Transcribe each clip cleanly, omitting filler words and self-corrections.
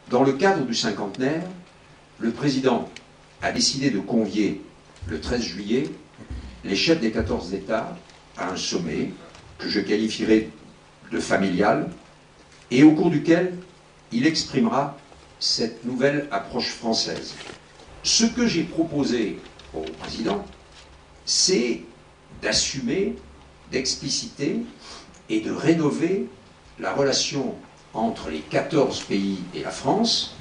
Dans le cadre du cinquantenaire, le président a décidé de convier le 13 juillet les chefs des 14 États à un sommet que je qualifierais de familial et au cours duquel il exprimera cette nouvelle approche française. Ce que j'ai proposé au président, c'est d'assumer, d'expliciter et de rénover la relation entre les 14 pays et la France,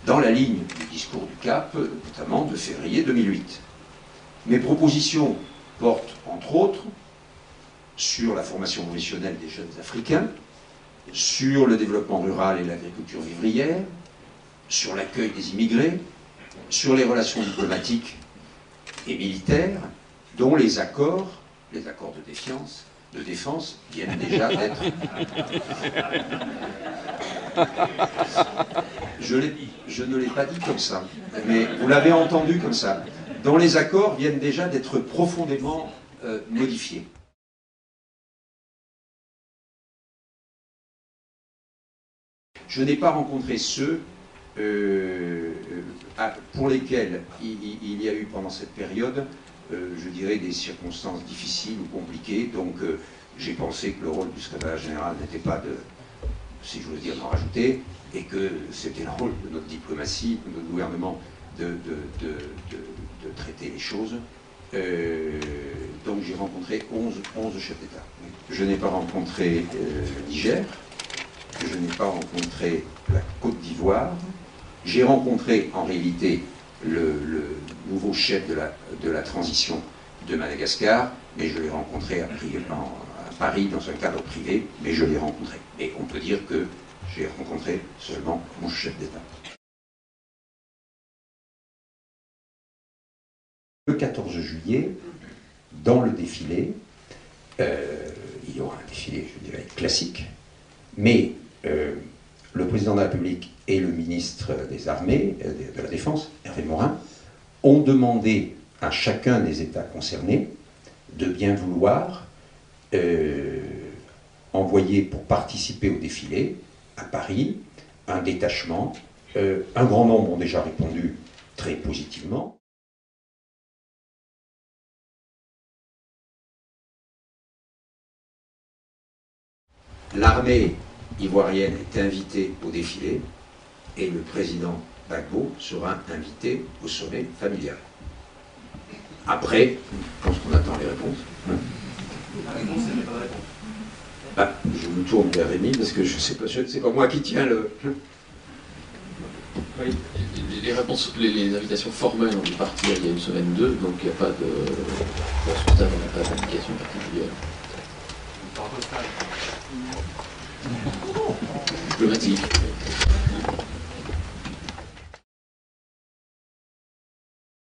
dans la ligne du discours du Cap, notamment de février 2008. Mes propositions portent, entre autres, sur la formation professionnelle des jeunes Africains, sur le développement rural et l'agriculture vivrière, sur l'accueil des immigrés, sur les relations diplomatiques et militaires, dont les accords de défense viennent déjà d'être... Je ne l'ai pas dit comme ça, mais vous l'avez entendu comme ça, dont les accords viennent déjà d'être profondément modifiés. Je n'ai pas rencontré ceux pour lesquels il y a eu pendant cette période, je dirais, des circonstances difficiles ou compliquées. Donc j'ai pensé que le rôle du secrétaire général n'était pas de, si j'ose dire, d'en rajouter, et que c'était le rôle de notre diplomatie, de notre gouvernement, de traiter les choses. Donc j'ai rencontré 11 chefs d'État. Je n'ai pas rencontré le Niger, je n'ai pas rencontré la Côte d'Ivoire. J'ai rencontré en réalité le nouveau chef de la transition de Madagascar, mais je l'ai rencontré à Paris dans un cadre privé, mais je l'ai rencontré. Et on peut dire que j'ai rencontré seulement mon chef d'État. Le 14 juillet, dans le défilé, il y aura un défilé, je dirais, classique, mais le président de la République et le ministre des Armées, de la Défense, Hervé Morin, ont demandé à chacun des États concernés de bien vouloir envoyer pour participer au défilé à Paris un détachement. Un grand nombre ont déjà répondu très positivement. L'armée ivoirienne est invitée au défilé et le président Gbagbo sera invité au sommet familial. Après, je pense qu'on attend les réponses. La réponse, c'est pas de réponse. Ah, je me tourne vers Rémi parce que je sais pas, c'est pas moi qui tiens le... Oui. Les réponses, les invitations formelles ont dû partir il y a une semaine ou deux, donc il n'y a pas de... Dans ce stade, on n'a pas d'indication particulière. Diplomatique.